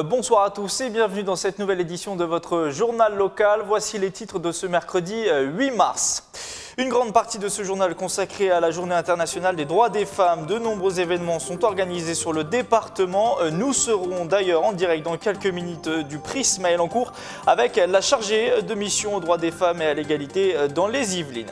Bonsoir à tous et bienvenue dans cette nouvelle édition de votre journal local. Voici les titres de ce mercredi 8 mars. Une grande partie de ce journal consacrée à la Journée internationale des droits des femmes. De nombreux événements sont organisés sur le département. Nous serons d'ailleurs en direct dans quelques minutes du prix Ismaël Encourt avec la chargée de mission aux droits des femmes et à l'égalité dans les Yvelines.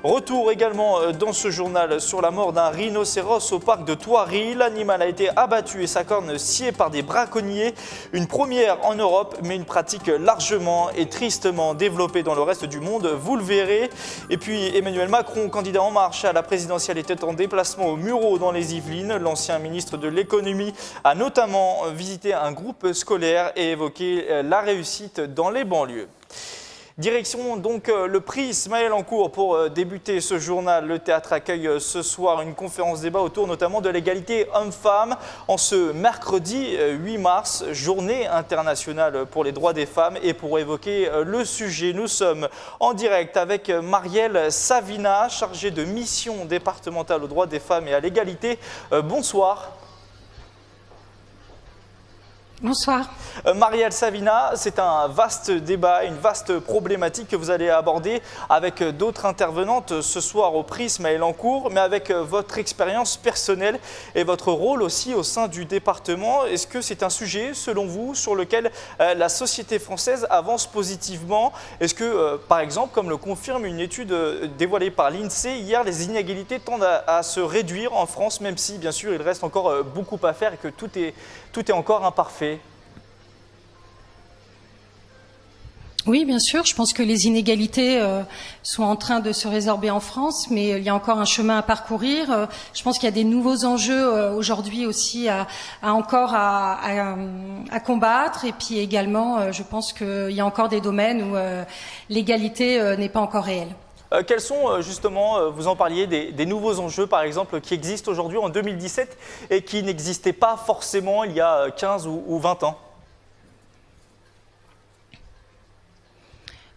Retour également dans ce journal sur la mort d'un rhinocéros au parc de Thoiry. L'animal a été abattu et sa corne sciée par des braconniers. Une première en Europe, mais une pratique largement et tristement développée dans le reste du monde, vous le verrez. Et puis Emmanuel Macron, candidat En Marche à la présidentielle, était en déplacement au Mureaux dans les Yvelines. L'ancien ministre de l'économie a notamment visité un groupe scolaire et évoqué la réussite dans les banlieues. Direction donc le prix Ismaël Encourt pour débuter ce journal. Le théâtre accueille ce soir une conférence débat autour notamment de l'égalité homme-femme en ce mercredi 8 mars, journée internationale pour les droits des femmes. Et pour évoquer le sujet, nous sommes en direct avec Marielle Savina, chargée de mission départementale aux droits des femmes et à l'égalité. Bonsoir. Bonsoir. Marielle Savina, c'est un vaste débat, une vaste problématique que vous allez aborder avec d'autres intervenantes ce soir au prix Ismaël Encourt, mais avec votre expérience personnelle et votre rôle aussi au sein du département. Est-ce que c'est un sujet, selon vous, sur lequel la société française avance positivement? Est-ce que, par exemple, comme le confirme une étude dévoilée par l'INSEE hier, les inégalités tendent à se réduire en France, même si, bien sûr, il reste encore beaucoup à faire et que tout est encore imparfait? Oui, bien sûr. Je pense que les inégalités sont en train de se résorber en France, mais il y a encore un chemin à parcourir. Je pense qu'il y a des nouveaux enjeux aujourd'hui aussi à combattre. Et puis également, je pense qu'il y a encore des domaines où l'égalité n'est pas encore réelle. Quels sont justement, vous en parliez, des nouveaux enjeux par exemple qui existent aujourd'hui en 2017 et qui n'existaient pas forcément il y a 15 ou 20 ans?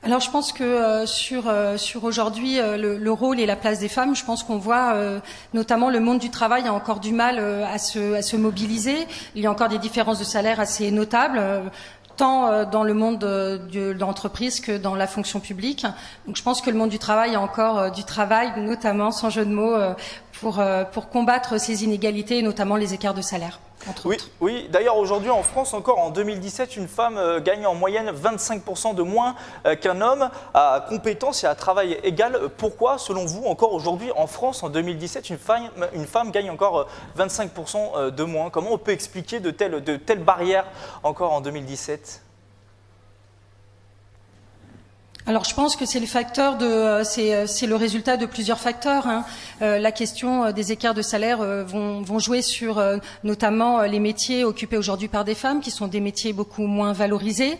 Alors je pense que sur aujourd'hui le rôle et la place des femmes, je pense qu'on voit notamment le monde du travail a encore du mal à se mobiliser. Il y a encore des différences de salaire assez notables. Tant dans le monde de l'entreprise que dans la fonction publique. Donc je pense que le monde du travail a encore du travail, notamment, sans jeu de mots, pour combattre ces inégalités, et notamment les écarts de salaire. Oui. D'ailleurs, aujourd'hui, en France, encore en 2017, une femme gagne en moyenne 25% de moins qu'un homme à compétences et à travail égal. Pourquoi, selon vous, encore aujourd'hui, en France, en 2017, une femme gagne encore 25% de moins? Comment on peut expliquer de telles barrières encore en 2017? Alors je pense que c'est le résultat de plusieurs facteurs. La question des écarts de salaire vont jouer sur notamment les métiers occupés aujourd'hui par des femmes, qui sont des métiers beaucoup moins valorisés.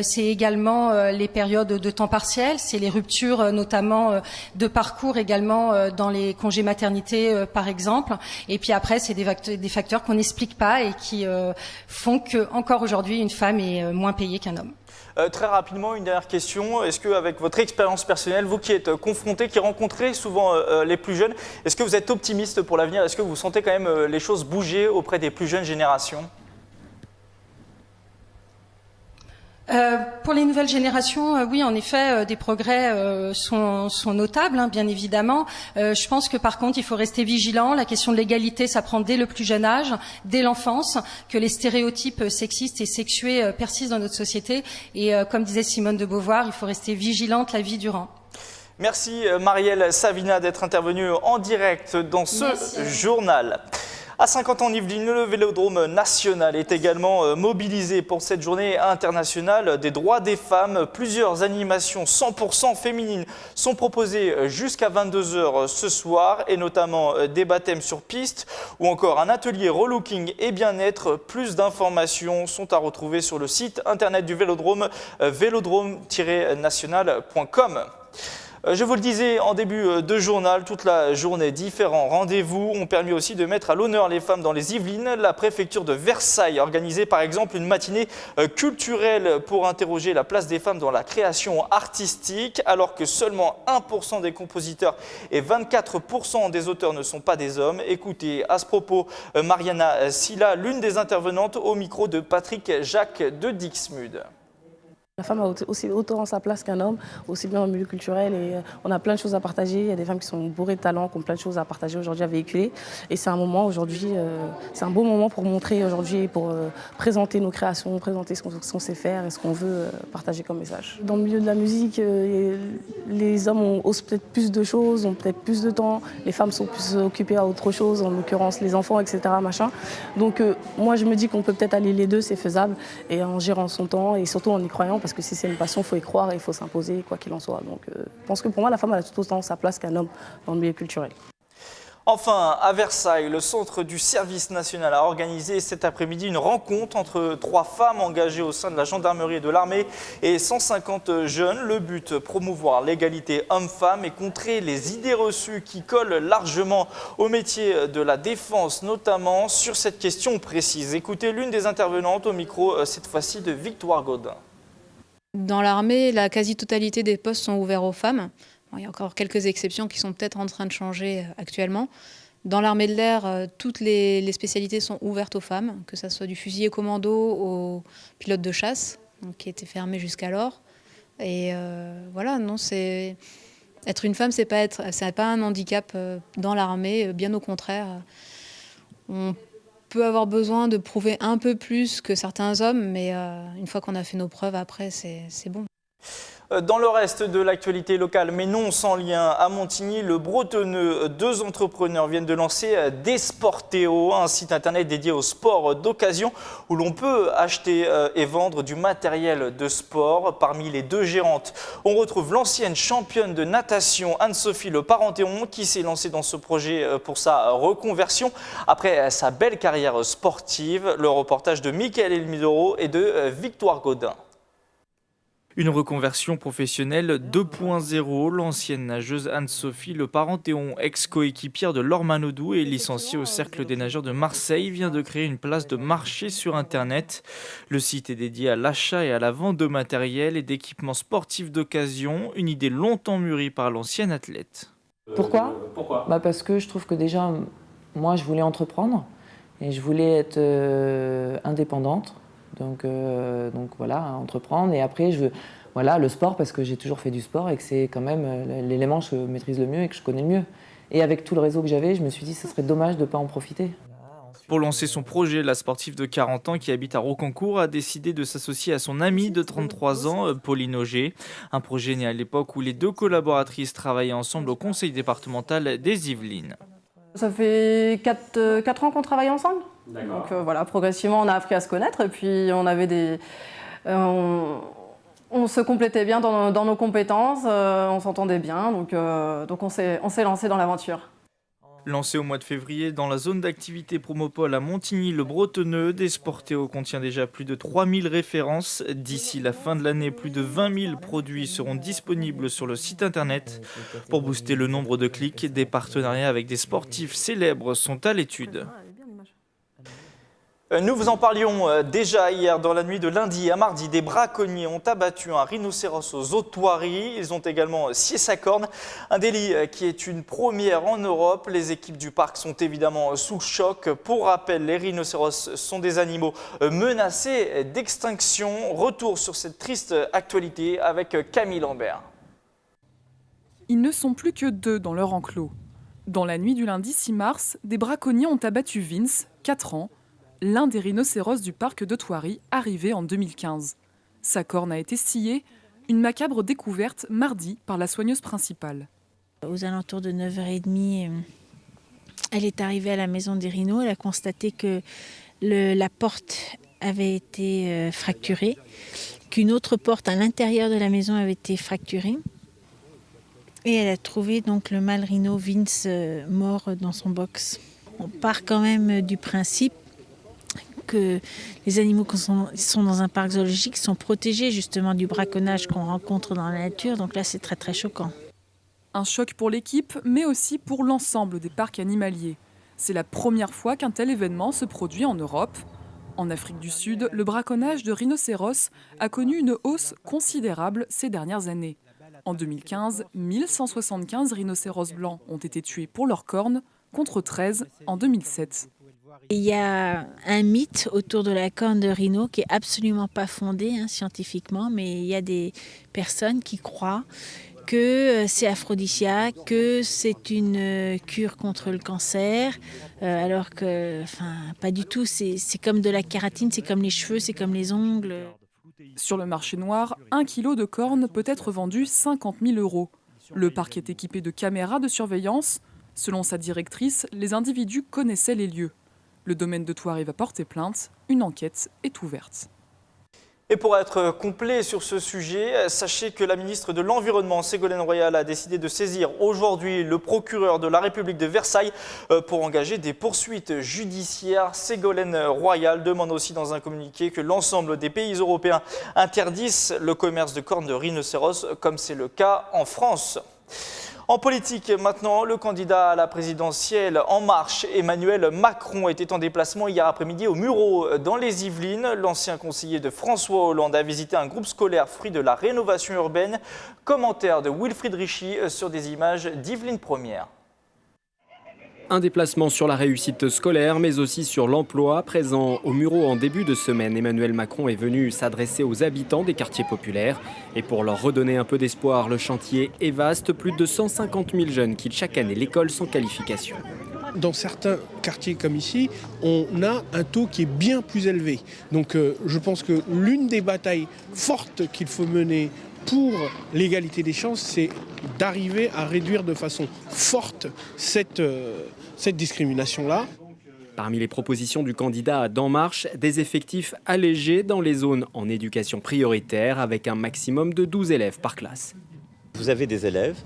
C'est également les périodes de temps partiel, c'est les ruptures notamment de parcours également dans les congés maternité par exemple. Et puis après c'est des facteurs qu'on n'explique pas et qui font que encore aujourd'hui une femme est moins payée qu'un homme. Très rapidement, une dernière question. Est-ce qu'avec votre expérience personnelle, vous qui êtes confronté, qui rencontrez souvent les plus jeunes, est-ce que vous êtes optimiste pour l'avenir? Est-ce que vous sentez quand même les choses bouger auprès des plus jeunes générations? Pour les nouvelles générations, oui, en effet, des progrès sont notables, bien évidemment. Je pense que par contre, il faut rester vigilant. La question de l'égalité, ça prend dès le plus jeune âge, dès l'enfance, que les stéréotypes sexistes et sexués persistent dans notre société. Et comme disait Simone de Beauvoir, il faut rester vigilante la vie durant. Merci Marielle Savina d'être intervenue en direct dans ce journal. À 50 ans en Yvelines, le Vélodrome national est également mobilisé pour cette journée internationale des droits des femmes. Plusieurs animations 100% féminines sont proposées jusqu'à 22 h ce soir et notamment des baptêmes sur piste ou encore un atelier relooking et bien-être. Plus d'informations sont à retrouver sur le site internet du Vélodrome, vélodrome-national.com. Je vous le disais en début de journal, toute la journée, différents rendez-vous ont permis aussi de mettre à l'honneur les femmes dans les Yvelines. La préfecture de Versailles a organisé par exemple une matinée culturelle pour interroger la place des femmes dans la création artistique, alors que seulement 1% des compositeurs et 24% des auteurs ne sont pas des hommes. Écoutez à ce propos Mariana Silla, l'une des intervenantes au micro de Patrick Jacques de Dixmude. La femme a aussi autant sa place qu'un homme, aussi bien dans le milieu culturel. Et on a plein de choses à partager. Il y a des femmes qui sont bourrées de talent, qui ont plein de choses à partager aujourd'hui, à véhiculer. Et c'est un moment aujourd'hui, c'est un beau moment pour montrer aujourd'hui, pour présenter nos créations, présenter ce qu'on sait faire et ce qu'on veut partager comme message. Dans le milieu de la musique, les hommes osent peut-être plus de choses, ont peut-être plus de temps. Les femmes sont plus occupées à autre chose, en l'occurrence les enfants, etc. Machin. Donc moi je me dis qu'on peut peut-être allier les deux, c'est faisable, et en gérant son temps et surtout en y croyant. Parce que si c'est une passion, il faut y croire et il faut s'imposer, quoi qu'il en soit. Donc, je pense que pour moi, la femme a tout autant sa place qu'un homme dans le milieu culturel. Enfin, à Versailles, le centre du service national a organisé cet après-midi une rencontre entre 3 femmes engagées au sein de la gendarmerie et de l'armée et 150 jeunes. Le but, promouvoir l'égalité homme-femme et contrer les idées reçues qui collent largement au métier de la défense, notamment sur cette question précise. Écoutez l'une des intervenantes au micro, cette fois-ci de Victoire Gaudin. Dans l'armée, la quasi-totalité des postes sont ouverts aux femmes. Bon, il y a encore quelques exceptions qui sont peut-être en train de changer actuellement. Dans l'armée de l'air, toutes les spécialités sont ouvertes aux femmes, que ce soit du fusilier commando au pilote de chasse, donc, qui était fermé jusqu'alors. Et voilà, non, être une femme, c'est pas un handicap dans l'armée, bien au contraire. On peut avoir besoin de prouver un peu plus que certains hommes, mais une fois qu'on a fait nos preuves, après, c'est bon. Dans le reste de l'actualité locale, mais non sans lien, à Montigny, le Bretonneux, 2 entrepreneurs viennent de lancer Desporteo, un site internet dédié au sport d'occasion où l'on peut acheter et vendre du matériel de sport. Parmi les 2 gérantes, on retrouve l'ancienne championne de natation Anne-Sophie Le Parentéon qui s'est lancée dans ce projet pour sa reconversion après sa belle carrière sportive. Le reportage de Mickaël Elmidoro et de Victoire Gaudin. Une reconversion professionnelle 2.0. L'ancienne nageuse Anne-Sophie Le Parentéon, ex-coéquipière de Laure Manodou et licenciée au Cercle des nageurs de Marseille, vient de créer une place de marché sur Internet. Le site est dédié à l'achat et à la vente de matériel et d'équipements sportifs d'occasion, une idée longtemps mûrie par l'ancienne athlète. Pourquoi ? Parce que je trouve que déjà, moi, je voulais entreprendre et je voulais être indépendante. Donc voilà, entreprendre. Et après, le sport, parce que j'ai toujours fait du sport et que c'est quand même l'élément que je maîtrise le mieux et que je connais le mieux. Et avec tout le réseau que j'avais, je me suis dit que ce serait dommage de ne pas en profiter. Pour lancer son projet, la sportive de 40 ans qui habite à Rocancourt a décidé de s'associer à son amie de 33 ans, Pauline Auger. Un projet né à l'époque où les 2 collaboratrices travaillaient ensemble au conseil départemental des Yvelines. Ça fait 4 ans qu'on travaille ensemble. Donc voilà, progressivement on a appris à se connaître et puis on avait on se complétait bien dans nos compétences, on s'entendait bien, donc on s'est lancé dans l'aventure. Lancé au mois de février dans la zone d'activité Promopole à Montigny, le Bretonneux, Desporteo contient déjà plus de 3000 références. D'ici la fin de l'année, plus de 20 000 produits seront disponibles sur le site internet. Pour booster le nombre de clics, des partenariats avec des sportifs célèbres sont à l'étude. Nous vous en parlions déjà hier. Dans la nuit de lundi à mardi, des braconniers ont abattu un rhinocéros aux Eaux-de-Thoiry. Ils ont également scié sa corne, un délit qui est une première en Europe. Les équipes du parc sont évidemment sous le choc. Pour rappel, les rhinocéros sont des animaux menacés d'extinction. Retour sur cette triste actualité avec Camille Lambert. Ils ne sont plus que 2 dans leur enclos. Dans la nuit du lundi 6 mars, des braconniers ont abattu Vince, 4 ans, l'un des rhinocéros du parc de Thoiry, arrivé en 2015. Sa corne a été sciée, une macabre découverte mardi par la soigneuse principale. Aux alentours de 9h30, elle est arrivée à la maison des rhinos. Elle a constaté que la porte avait été fracturée, qu'une autre porte à l'intérieur de la maison avait été fracturée. Et elle a trouvé donc le mâle rhino Vince mort dans son box. On part quand même du principe que les animaux qui sont dans un parc zoologique sont protégés justement du braconnage qu'on rencontre dans la nature. Donc là, c'est très très choquant. Un choc pour l'équipe, mais aussi pour l'ensemble des parcs animaliers. C'est la première fois qu'un tel événement se produit en Europe. En Afrique du Sud, le braconnage de rhinocéros a connu une hausse considérable ces dernières années. En 2015, 1175 rhinocéros blancs ont été tués pour leurs cornes, contre 13 en 2007. Il y a un mythe autour de la corne de rhino qui est absolument pas fondé scientifiquement, mais il y a des personnes qui croient que c'est aphrodisiaque, que c'est une cure contre le cancer, alors que, pas du tout. C'est comme de la kératine, c'est comme les cheveux, c'est comme les ongles. Sur le marché noir, 1 kilo de corne peut être vendu 50 000 €. Le parc est équipé de caméras de surveillance. Selon sa directrice, les individus connaissaient les lieux. Le domaine de Thoiry va porter plainte. Une enquête est ouverte. Et pour être complet sur ce sujet, sachez que la ministre de l'Environnement, Ségolène Royal, a décidé de saisir aujourd'hui le procureur de la République de Versailles pour engager des poursuites judiciaires. Ségolène Royal demande aussi dans un communiqué que l'ensemble des pays européens interdisent le commerce de cornes de rhinocéros, comme c'est le cas en France. En politique, maintenant, le candidat à la présidentielle En Marche, Emmanuel Macron, était en déplacement hier après-midi au Mureaux dans les Yvelines. L'ancien conseiller de François Hollande a visité un groupe scolaire fruit de la rénovation urbaine. Commentaire de Wilfried Richy sur des images d'Yvelines Première. Un déplacement sur la réussite scolaire, mais aussi sur l'emploi. Présent au Mureaux en début de semaine, Emmanuel Macron est venu s'adresser aux habitants des quartiers populaires. Et pour leur redonner un peu d'espoir, le chantier est vaste. Plus de 150 000 jeunes quittent chaque année l'école sans qualification. Dans certains quartiers comme ici, on a un taux qui est bien plus élevé. Donc je pense que l'une des batailles fortes qu'il faut mener pour l'égalité des chances, c'est d'arriver à réduire de façon forte cette discrimination-là. Parmi les propositions du candidat d'En Marche, des effectifs allégés dans les zones en éducation prioritaire avec un maximum de 12 élèves par classe. Vous avez des élèves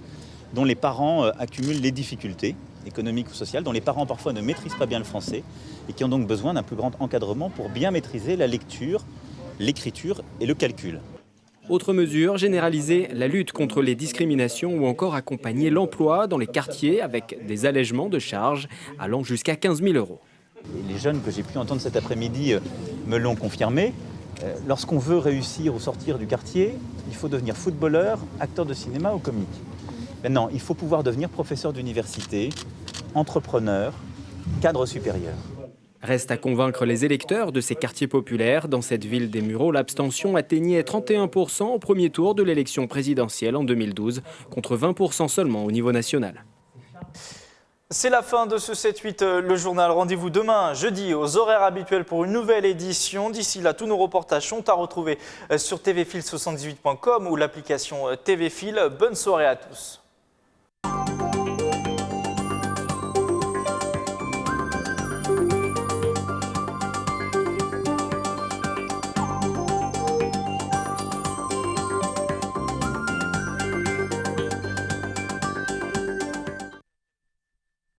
dont les parents accumulent les difficultés économiques ou sociales, dont les parents parfois ne maîtrisent pas bien le français et qui ont donc besoin d'un plus grand encadrement pour bien maîtriser la lecture, l'écriture et le calcul. Autre mesure, généraliser la lutte contre les discriminations ou encore accompagner l'emploi dans les quartiers avec des allègements de charges allant jusqu'à 15 000 €. Les jeunes que j'ai pu entendre cet après-midi me l'ont confirmé. Lorsqu'on veut réussir ou sortir du quartier, il faut devenir footballeur, acteur de cinéma ou comique. Maintenant, il faut pouvoir devenir professeur d'université, entrepreneur, cadre supérieur. Reste à convaincre les électeurs de ces quartiers populaires. Dans cette ville des Mureaux, l'abstention atteignait 31% au premier tour de l'élection présidentielle en 2012, contre 20% seulement au niveau national. C'est la fin de ce 7-8, le journal. Rendez-vous demain, jeudi, aux horaires habituels pour une nouvelle édition. D'ici là, tous nos reportages sont à retrouver sur tvfil78.com ou l'application TVFil. Bonne soirée à tous.